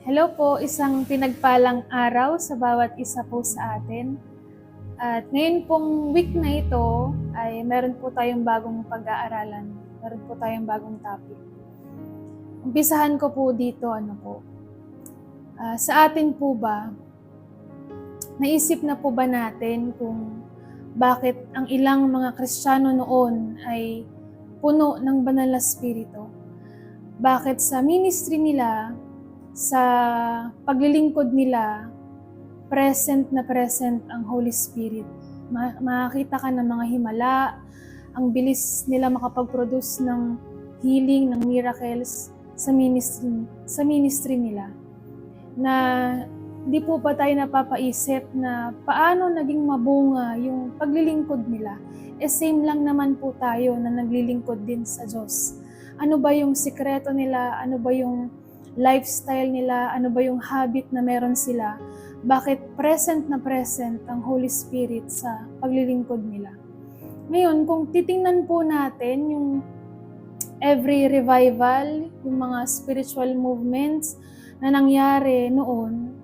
Hello po, isang pinagpalang araw sa bawat isa po sa atin. At ngayon pong week na ito ay meron po tayong bagong pag-aaralan. Meron po tayong bagong topic. Umpisahan ko po dito, sa atin po ba, naisip na po ba natin kung bakit ang ilang mga Kristiyano noon ay puno ng banal na spirito? Bakit sa ministry nila, sa paglilingkod nila, present na present ang Holy Spirit. Makakita ka ng mga himala, ang bilis nila makapag-produce ng healing, ng miracles sa ministry nila. Na di po pa tayo napapaisip na paano naging mabunga yung paglilingkod nila. Same lang naman po tayo na naglilingkod din sa Diyos. Ano ba yung sikreto nila? Ano ba yung lifestyle nila? Ano ba yung habit na meron sila? Bakit present na present ang Holy Spirit sa paglilingkod nila? Ngayon, kung titingnan po natin yung every revival, yung mga spiritual movements na nangyari noon,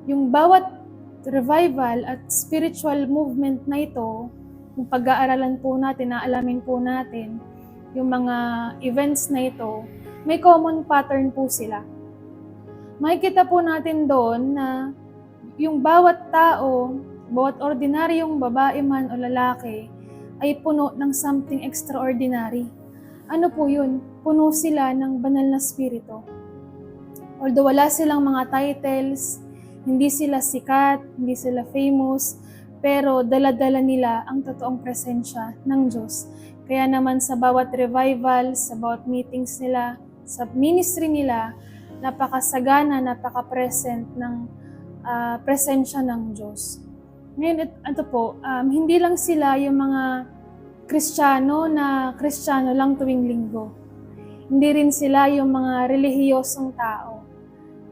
yung bawat revival at spiritual movement na ito, yung pag-aaralan po natin, naalamin po natin, yung mga events na ito, may common pattern po sila. Makikita po natin doon na yung bawat tao, bawat ordinaryong babae man o lalaki, ay puno ng something extraordinary. Ano po yun? Puno sila ng banal na spirito. Although wala silang mga titles, hindi sila sikat, hindi sila famous, pero dala-dala nila ang totoong presensya ng Diyos. Kaya naman sa bawat revival, sa bawat meetings nila, sa ministry nila, napakasagana, napaka-present ng presensya ng Diyos. Ngayon, hindi lang sila yung mga Kristiyano na Kristiyano lang tuwing linggo. Hindi rin sila yung mga relihiyosong tao.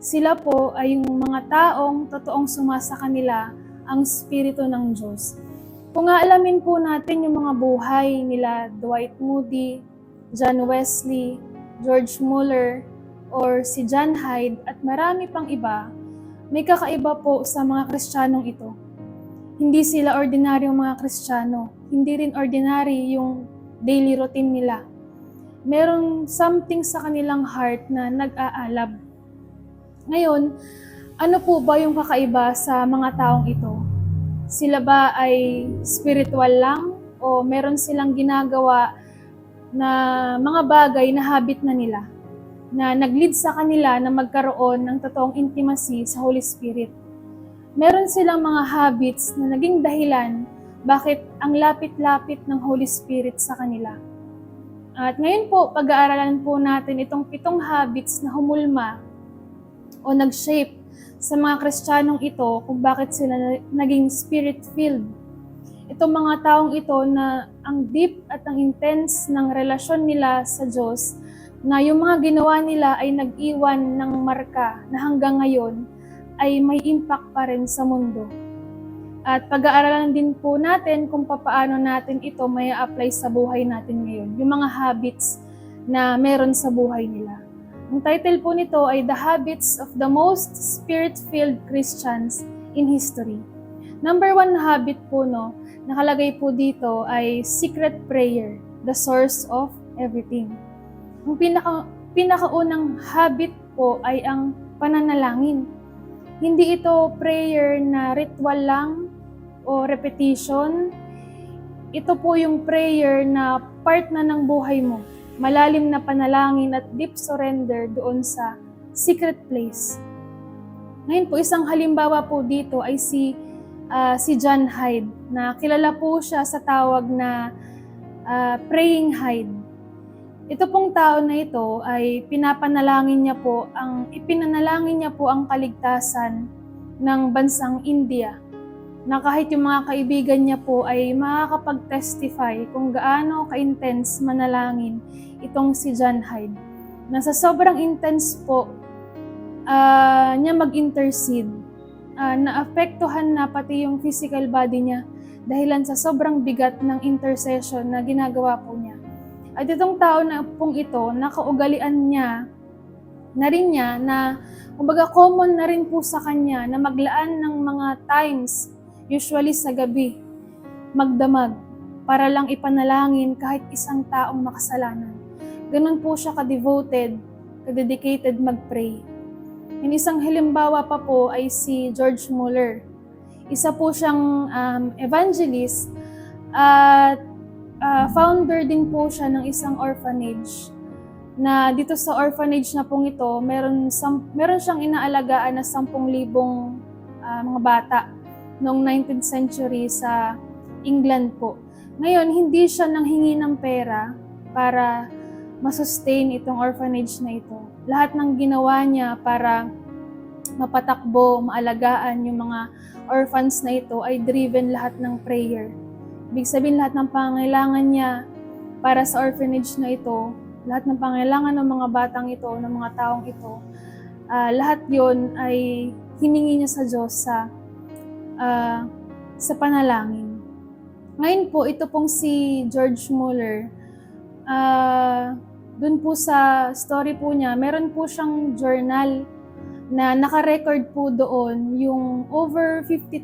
Sila po ay yung mga taong totoong sumasa kanila ang Espiritu ng Diyos. Kung aalamin po natin yung mga buhay nila Dwight Moody, John Wesley, George Mueller, or si John Hyde at marami pang iba, may kakaiba po sa mga Kristiyanong ito. Hindi sila ordinaryong mga Kristiyano. Hindi rin ordinary yung daily routine nila. Merong something sa kanilang heart na nag-aalab. Ngayon, ano po ba yung kakaiba sa mga taong ito? Sila ba ay spiritual lang o meron silang ginagawa na mga bagay na habit na nila na nag-lead sa kanila na magkaroon ng totoong intimacy sa Holy Spirit? Meron silang mga habits na naging dahilan bakit ang lapit-lapit ng Holy Spirit sa kanila. At ngayon po, pag-aaralan po natin itong 7 habits na humulma o nag-shape sa mga Kristiyanong ito kung bakit sila naging spirit-filled. Itong mga taong ito na ang deep at ang intense ng relasyon nila sa Diyos, na yung mga ginawa nila ay nag-iwan ng marka na hanggang ngayon ay may impact pa rin sa mundo. At pag-aaralan din po natin kung paano natin ito may apply sa buhay natin ngayon, yung mga habits na meron sa buhay nila. Ang title po nito ay The Habits of the Most Spirit-Filled Christians in History. Number 1 habit po, nakalagay po dito ay secret prayer, the source of everything. Ang pinakaunang habit po ay ang pananalangin. Hindi ito prayer na ritual lang o repetition. Ito po yung prayer na part na ng buhay mo. Malalim na panalangin at deep surrender doon sa secret place. Ngayon po, isang halimbawa po dito ay si John Hyde, na kilala po siya sa tawag na Praying Hyde. Ito pong tao na ito ay ipinanalangin niya po ang kaligtasan ng bansang India, na kahit yung mga kaibigan niya po ay makakapag-testify kung gaano ka-intense manalangin itong si John Hyde. Na sa sobrang intense po niya mag-intercede, naapektuhan na pati yung physical body niya dahilan sa sobrang bigat ng intercession na ginagawa po niya. At itong tao na pong ito, nakaugalian niya na rin niya na kumbaga common na rin po sa kanya na maglaan ng mga times, usually sa gabi, magdamag para lang ipanalangin kahit isang taong makasalanan. Ganun po siya ka-devoted, ka-dedicated mag-pray. Yung isang halimbawa pa po ay si George Muller. Isa po siyang evangelist at founder din po siya ng isang orphanage. Na dito sa orphanage na pong ito, meron siyang inaalagaan na 10,000 mga bata noong 19th century sa England po. Ngayon, hindi siya nanghingi ng pera para masustain itong orphanage na ito. Lahat ng ginawa niya para mapatakbo, maalagaan yung mga orphans na ito ay driven lahat ng prayer. Ibig sabihin lahat ng pangailangan niya para sa orphanage na ito, lahat ng pangailangan ng mga batang ito, ng mga taong ito, lahat yon ay hiningi niya sa Diyos sa panalangin. Ngayon po, ito pong si George Muller, dun po sa story po niya, meron po siyang journal na naka-record po doon yung over 50,000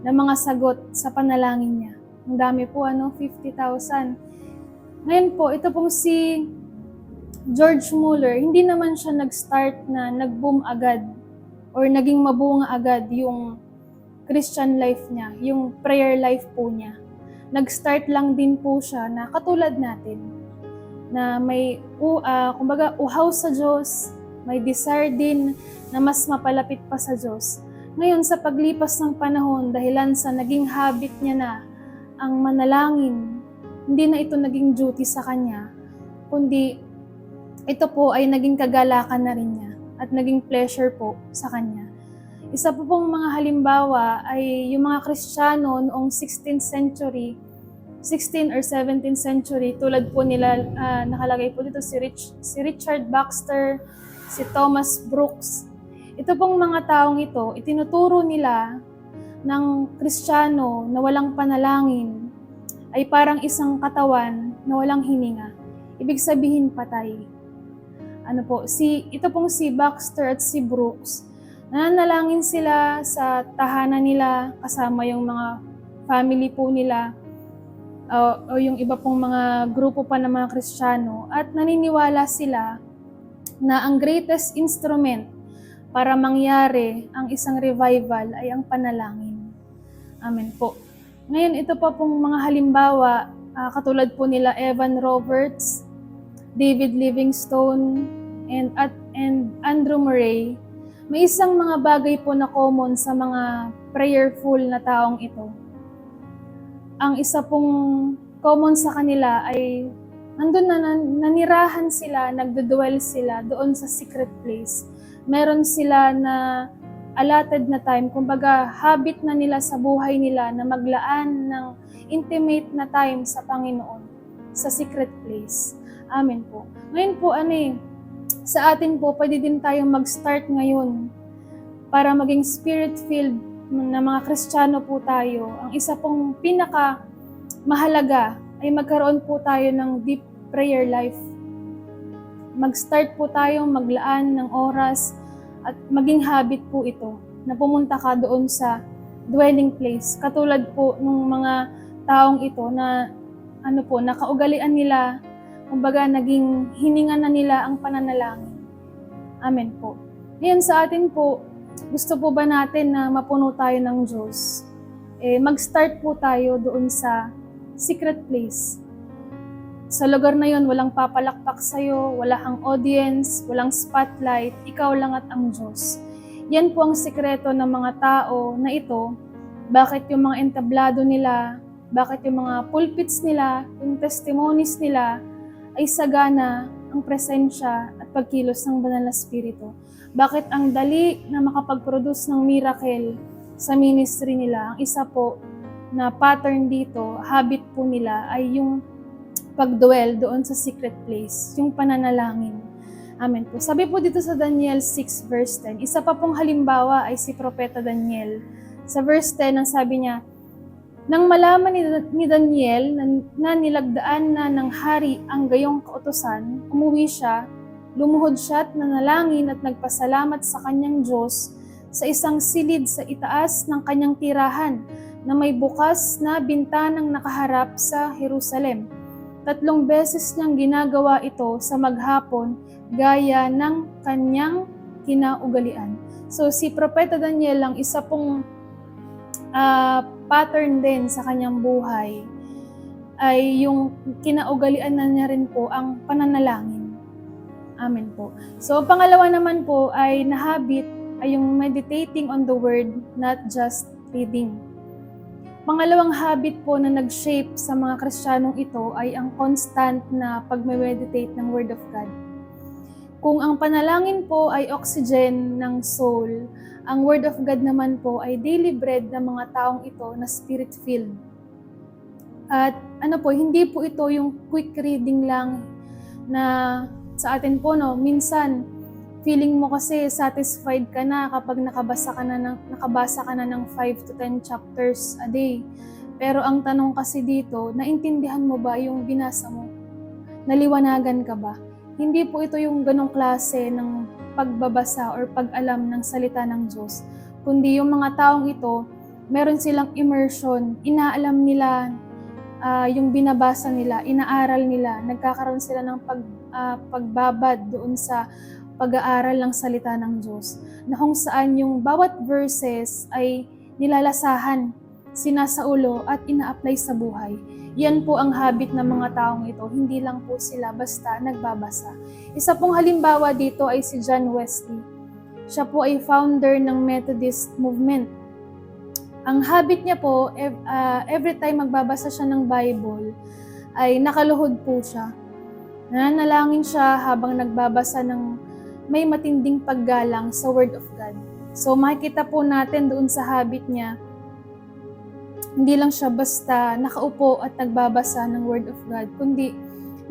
na mga sagot sa panalangin niya. Ang dami po, 50,000. Ngayon po, ito pong si George Muller, hindi naman siya nag-start na nag-boom agad or naging mabunga agad yung Christian life niya, yung prayer life po niya. Nag-start lang din po siya na katulad natin, na may kumbaga uhaw sa Diyos, may desire din na mas mapalapit pa sa Diyos. Ngayon, sa paglipas ng panahon, dahilan sa naging habit niya na ang manalangin, hindi na ito naging duty sa kanya, kundi ito po ay naging kagalakan na rin niya at naging pleasure po sa kanya. Isa po pong mga halimbawa ay yung mga Kristiyano noong 16th or 17th century, tulad po nila, nakalagay po dito si Richard Baxter, si Thomas Brooks. Ito pong mga taong ito, itinuturo nila ng Kristiyano na walang panalangin ay parang isang katawan na walang hininga. Ibig sabihin patay. Ito pong si Baxter at si Brooks, nananalangin sila sa tahanan nila kasama yung mga family po nila o yung iba pong mga grupo pa ng mga Kristiyano, at naniniwala sila na ang greatest instrument para mangyari ang isang revival ay ang panalangin. Amen po. Ngayon, ito pa pong mga halimbawa, katulad po nila Evan Roberts, David Livingstone, and Andrew Murray. May isang mga bagay po na common sa mga prayerful na taong ito. Ang isa pong common sa kanila ay nandun na nanirahan sila, nagdudwell sila doon sa secret place. Meron sila na allotted na time, kumbaga habit na nila sa buhay nila na maglaan ng intimate na time sa Panginoon, sa secret place. Amen po. Ngayon po, sa atin po, pwede din tayong mag-start ngayon para maging spirit-filled na mga Kristiyano po tayo. Ang isa pong pinaka mahalaga ay magkaroon po tayo ng deep prayer life. Mag-start po tayong maglaan ng oras at maging habit po ito na pumunta ka doon sa dwelling place. Katulad po ng mga taong ito na nakaugalian nila, kumbaga naging hininga na nila ang pananalangin. Amen po. Ngayon sa atin po, gusto po ba natin na mapuno tayo ng Diyos? Mag-start po tayo doon sa secret place. Sa lugar na yon, walang papalakpak sa'yo, wala kang audience, walang spotlight, ikaw lang at ang Diyos. Yan po ang sikreto ng mga tao na ito, bakit yung mga entablado nila, bakit yung mga pulpits nila, yung testimonies nila, ay sagana ang presensya at pagkilos ng banal na Espiritu. Bakit ang dali na makapag-produce ng miracle sa ministry nila? Ang isa po na pattern dito, habit po nila ay yung pag-dwell doon sa secret place, yung pananalangin. Amen po. Sabi po dito sa Daniel 6 verse 10, isa pa pong halimbawa ay si Propeta Daniel. Sa verse 10, ang sabi niya, nang malaman ni Daniel na nilagdaan na ng hari ang gayong kautusan, umuwi siya Lumuhod siya at nanalangin at nagpasalamat sa kanyang Diyos sa isang silid sa itaas ng kanyang tirahan na may bukas na bintanang nakaharap sa Jerusalem. 3 beses niyang ginagawa ito sa maghapon gaya ng kanyang kinaugalian. So si Propeta Daniel ang isa pong pattern din sa kanyang buhay ay yung kinaugalian na niya rin po ang pananalangin. Amen po. So pangalawa naman po ay nahabit ay yung meditating on the word, not just reading. Pangalawang habit po na nag-shape sa mga Kristiyanong ito ay ang constant na pag-meditate ng Word of God. Kung ang panalangin po ay oxygen ng soul, ang Word of God naman po ay daily bread ng mga taong ito na spirit-filled. At hindi po ito yung quick reading lang na sa atin po, minsan feeling mo kasi satisfied ka na kapag nakabasa ka na ng 5 to 10 chapters a day. Pero ang tanong kasi dito, naintindihan mo ba yung binasa mo? Naliwanagan ka ba? Hindi po ito yung ganong klase ng pagbabasa or pag-alam ng salita ng Diyos. Kundi yung mga taong ito, meron silang immersion, inaalam nila yung binabasa nila, inaaral nila, nagkakaroon sila ng pagbabad doon sa pag-aaral ng salita ng Diyos, na kung saan yung bawat verses ay nilalasahan, sinasaulo at ina-apply sa buhay. Yan po ang habit ng mga taong ito, hindi lang po sila basta nagbabasa. Isa pong halimbawa dito ay si John Wesley. Siya po ay founder ng Methodist movement. Ang habit niya po, every time magbabasa siya ng Bible, ay nakaluhod po siya. Nananalangin siya habang nagbabasa ng may matinding paggalang sa Word of God. So makikita po natin doon sa habit niya, hindi lang siya basta nakaupo at nagbabasa ng Word of God, kundi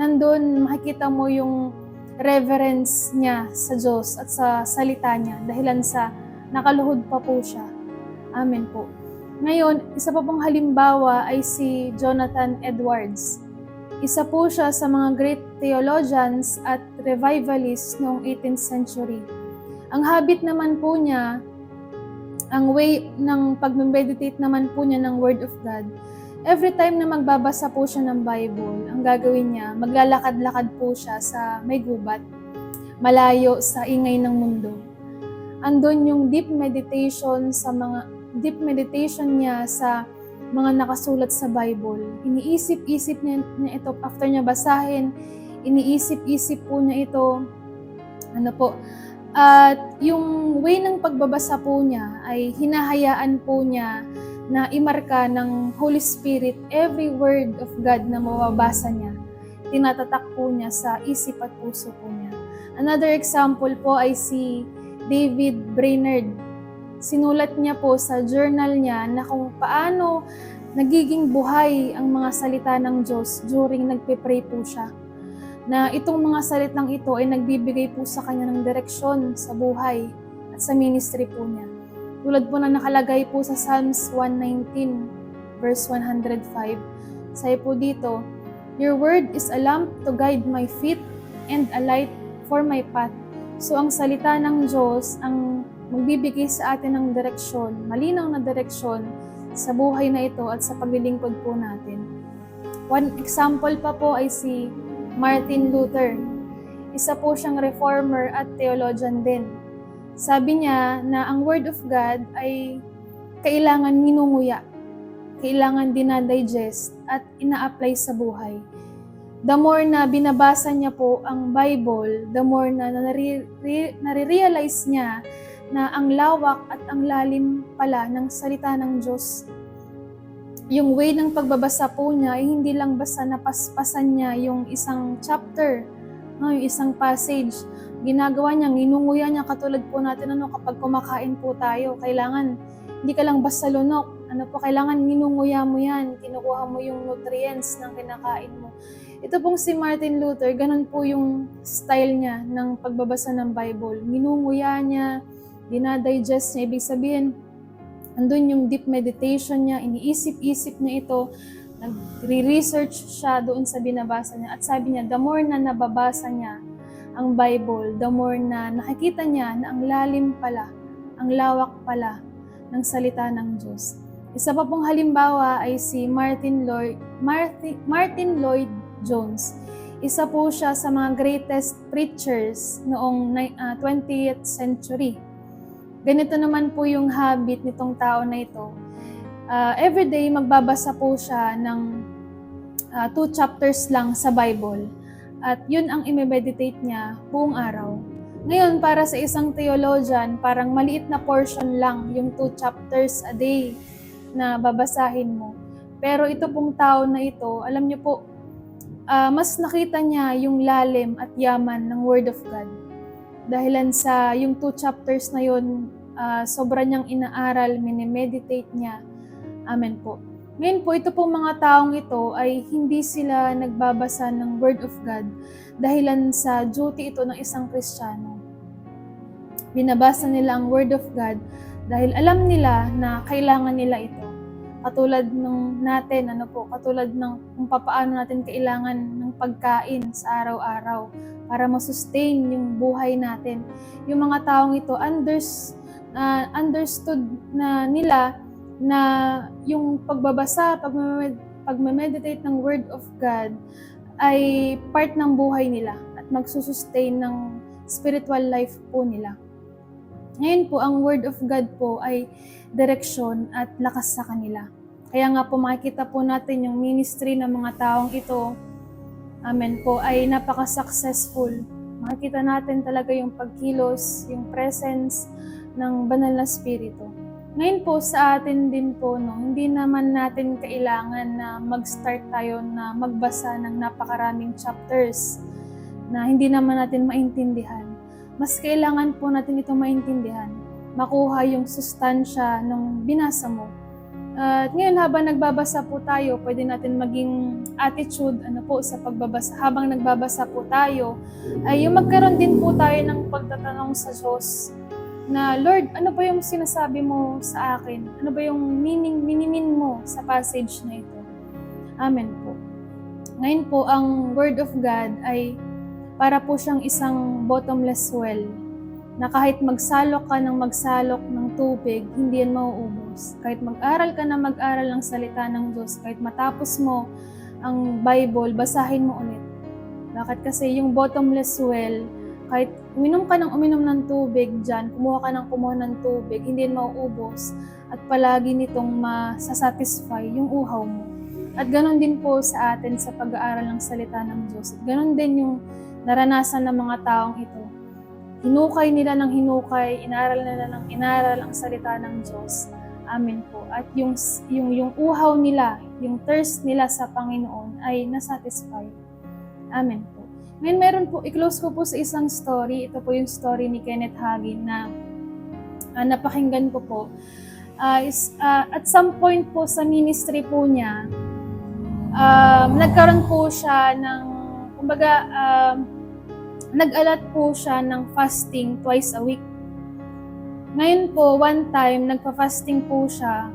nandun makikita mo yung reverence niya sa Diyos at sa salita niya dahilan sa nakaluhod pa po siya. Amen po. Ngayon, isa pa pong halimbawa ay si Jonathan Edwards. Isa po siya sa mga great theologians at revivalists noong 18th century. Ang habit naman po niya, ang way ng pag-meditate naman po niya ng Word of God, every time na magbabasa po siya ng Bible, ang gagawin niya, maglalakad-lakad po siya sa may gubat, malayo sa ingay ng mundo. Andun yung deep meditation niya sa mga nakasulat sa Bible. Iniisip-isip niya ito after niya basahin, iniisip-isip po niya ito. At yung way ng pagbabasa po niya ay hinahayaan po niya na imarka ng Holy Spirit every word of God na mababasa niya. Tinatatak po niya sa isip at puso po niya. Another example po ay si David Brainerd. Sinulat niya po sa journal niya na kung paano nagiging buhay ang mga salita ng Diyos during nagpe-pray po siya. Na itong mga salitang ito ay nagbibigay po sa kanya ng direksyon sa buhay at sa ministry po niya. Tulad po na nakalagay po sa Psalms 119 verse 105. Sabi po dito, "Your word is a lamp to guide my feet and a light for my path." So ang salita ng Diyos ang magbibigay sa atin ng direksyon, malinaw na direksyon sa buhay na ito at sa paglilingkod po natin. One example pa po ay si Martin Luther. Isa po siyang reformer at theologian din. Sabi niya na ang Word of God ay kailangan minunguya, kailangan dinadigest at ina-apply sa buhay. The more na binabasa niya po ang Bible, the more na nare-realize niya na ang lawak at ang lalim pala ng salita ng Diyos. Yung way ng pagbabasa po niya ay hindi lang basta napaspasan niya yung isang chapter, yung isang passage. Ginagawa niya, nginunguya niya katulad po natin kapag kumakain po tayo. Kailangan, hindi ka lang basta lunok. Kailangan nginunguya mo yan, kinukuha mo yung nutrients ng kinakain mo. Ito pong si Martin Luther, ganun po yung style niya ng pagbabasa ng Bible. Minunguya niya, dinadigest niya, ibig sabihin, andun yung deep meditation niya, iniisip-isip niya ito, nagre-research siya doon sa binabasa niya. At sabi niya, the more na nababasa niya, ang Bible, the more na nakikita niya na ang lalim pala, ang lawak pala ng salita ng Diyos. Isa pa pong halimbawa ay si Martin Lloyd Jones. Isa po siya sa mga greatest preachers noong 20th century. Ganito naman po yung habit nitong tao na ito. Everyday magbabasa po siya ng 2 chapters lang sa Bible. At yun ang i-meditate niya buong araw. Ngayon, para sa isang theologian, parang maliit na portion lang yung 2 chapters a day na babasahin mo. Pero ito pong tao na ito, alam niyo po, mas nakita niya yung lalim at yaman ng Word of God. Dahilan sa yung 2 chapters na yun, sobra niyang inaaral, minimeditate niya. Amen po. Ngayon po, ito pong mga taong ito ay hindi sila nagbabasa ng Word of God dahilan sa duty ito ng isang Kristiyano. Binabasa nila ang Word of God dahil alam nila na kailangan nila ito. Katulad ng natin, katulad ng kung paano natin kailangan ng pagkain sa araw-araw para masustain yung buhay natin. Yung mga taong ito, understood na nila na yung pagbabasa, pagme-meditate ng Word of God ay part ng buhay nila at magsusustain ng spiritual life po nila. Ngayon po, ang Word of God po ay direksyon at lakas sa kanila. Kaya nga po makikita po natin yung ministry ng mga taong ito, amen po, ay napaka-successful. Makikita natin talaga yung pagkilos, yung presence ng banal na spirito. Ngayon po sa atin din po, hindi naman natin kailangan na mag-start tayo na magbasa ng napakaraming chapters na hindi naman natin maintindihan. Mas kailangan po natin ito maintindihan, makuha yung sustansya ng binasa mo. At ngayon habang nagbabasa po tayo, pwede natin maging attitude sa pagbabasa. Habang nagbabasa po tayo, ay yung magkaroon din po tayo ng pagtatanong sa Diyos na, Lord, ano ba yung sinasabi mo sa akin? Ano ba yung minimin mo sa passage na ito? Amen po. Ngayon po, ang Word of God ay para po siyang isang bottomless well na kahit magsalok ka ng tubig, hindi yan mauubos. Kahit mag-aral ka na mag-aral ng salita ng Diyos, kahit matapos mo ang Bible, basahin mo ulit. Bakit? Kasi yung bottomless well, kahit uminom ka ng tubig dyan, kumuha ng tubig, hindi yan mauubos at palagi nitong masasatisfy yung uhaw mo. At ganon din po sa atin sa pag-aaral ng salita ng Diyos. At ganon din yung naranasan ng mga taong ito. Hinukay nila ng hinukay, inaral nila ng inaral ang salita ng Diyos. Amen po. At yung uhaw nila, yung thirst nila sa Panginoon ay nasatisfy. Amen po. Ngayon meron po, i-close ko po sa isang story. Ito po yung story ni Kenneth Hagin na napakinggan ko po. At some point po sa ministry po niya, nagkaroon po siya ng, nag-alat po siya ng fasting twice a week. Ngayon po, one time, nagpa-fasting po siya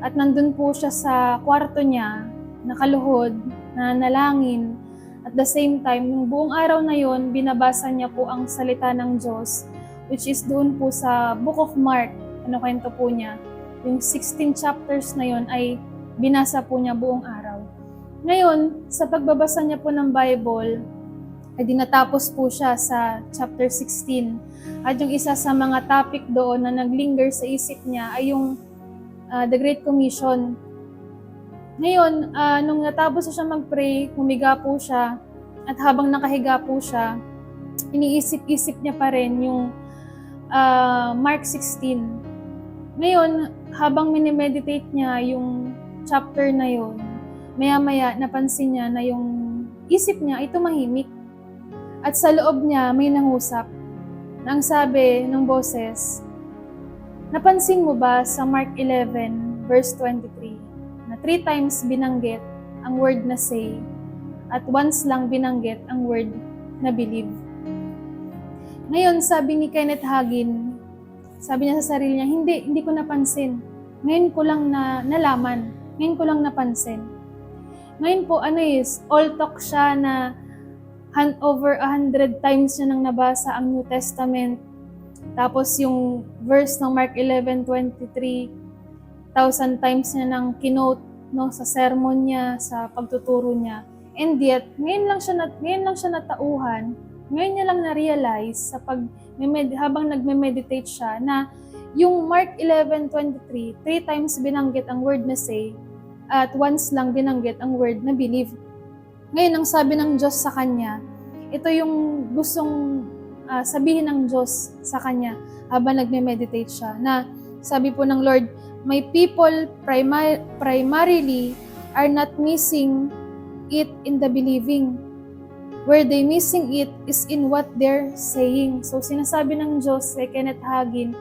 at nandun po siya sa kwarto niya, nakaluhod, nanalangin. At the same time, yung buong araw na yon, binabasa niya po ang salita ng Diyos, which is doon po sa Book of Mark, kwento po niya. Yung 16 chapters na yon ay binasa po niya buong araw. Ngayon, sa pagbabasa niya po ng Bible, ay dinatapos po siya sa chapter 16. At yung isa sa mga topic doon na naglinger sa isip niya ay yung The Great Commission. Ngayon, nung natapos siya mag-pray, humiga po siya, at habang nakahiga po siya, iniisip-isip niya pa rin yung Mark 16. Ngayon, habang minimeditate niya yung chapter na yon, maya-maya napansin niya na yung isip niya ay tumahimik. At sa loob niya may nangusap na ang sabi ng boses, napansin mo ba sa Mark 11 verse 23 na 3 times binanggit ang word na say at once lang binanggit ang word na believe. Ngayon, sabi ni Kenneth Hagin, sabi niya sa sarili niya, hindi ko napansin. Ngayon ko lang nalaman. Ngayon ko lang napansin. Ngayon po, all talk siya na over 100 times niya nang nabasa ang New Testament. Tapos yung verse ng Mark 11:23, 1,000 times niya nang kinote, no, sa sermon niya, sa pagtuturo niya. And yet, ngayon lang siya natauhan, ngayon niya lang na-realize habang nagme-meditate siya na yung Mark 11:23, 3 times binanggit ang word na say, at once lang binanggit ang word na believe. Ngayon, ang sabi ng Diyos sa kanya, ito yung gustong sabihin ng Diyos sa kanya habang nagme-meditate siya, na sabi po ng Lord, my people primarily are not missing it in the believing. Where they missing it is in what they're saying. So sinasabi ng Diyos kay Kenneth Hagin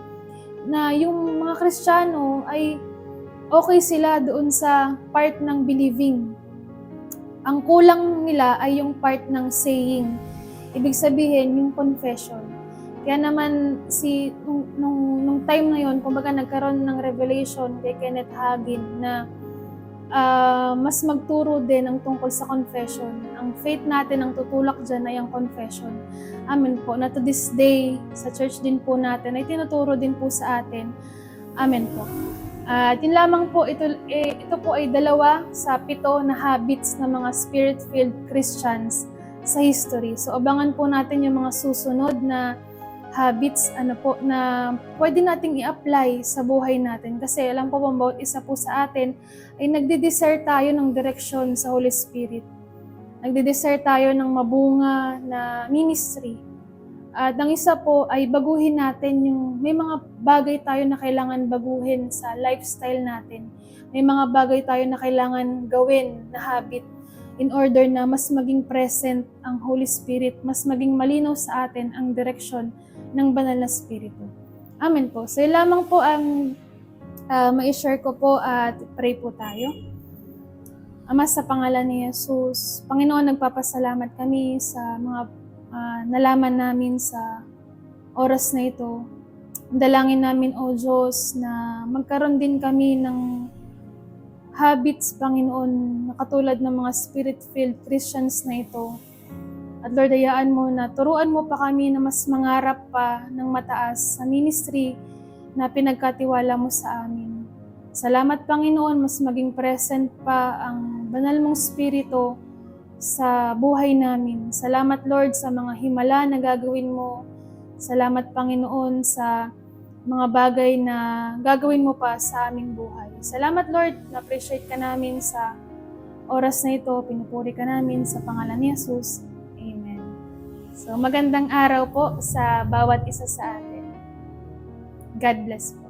na yung mga Kristiyano ay okay sila doon sa part ng believing. Ang kulang nila ay yung part ng saying. Ibig sabihin, yung confession. Kaya naman, nung time na yon, kumbaga nagkaroon ng revelation kay Kenneth Hagin na mas magturo din ang tungkol sa confession. Ang faith natin, ang tutulak dyan ay ang confession. Amen po. Na to this day, sa church din po natin, ay tinuturo din po sa atin. Amen po. At yun lamang po, ito po ay 2 sa 7 na habits ng mga spirit-filled Christians sa history. So abangan po natin yung mga susunod na habits na pwede nating i-apply sa buhay natin. Kasi alam po bawat isa po sa atin ay nagde-desire tayo ng direksyon sa Holy Spirit. Nagde-desire tayo ng mabunga na ministry. At ang isa po ay baguhin natin may mga bagay tayo na kailangan baguhin sa lifestyle natin. May mga bagay tayo na kailangan gawin na habit in order na mas maging present ang Holy Spirit, mas maging malinaw sa atin ang direksyon ng banal na Espiritu. Amen po. So yun lamang po ang ma-share ko po at pray po tayo. Ama, sa pangalan ni Jesus, Panginoon, nagpapasalamat kami sa mga nalaman namin sa oras na ito. Dalangin namin, O Diyos, na magkaroon din kami ng habits, Panginoon, na katulad ng mga spirit-filled Christians na ito. At Lord, hayaan mo na turuan mo pa kami na mas mangarap pa ng mataas sa ministry na pinagkatiwala mo sa amin. Salamat, Panginoon, mas maging present pa ang banal mong Espiritu sa buhay namin. Salamat, Lord, sa mga himala na gagawin mo. Salamat, Panginoon, sa mga bagay na gagawin mo pa sa aming buhay. Salamat, Lord, na-appreciate ka namin sa oras na ito. Pinupuri ka namin sa pangalan ni Jesus. Amen. So, magandang araw po sa bawat isa sa atin. God bless po.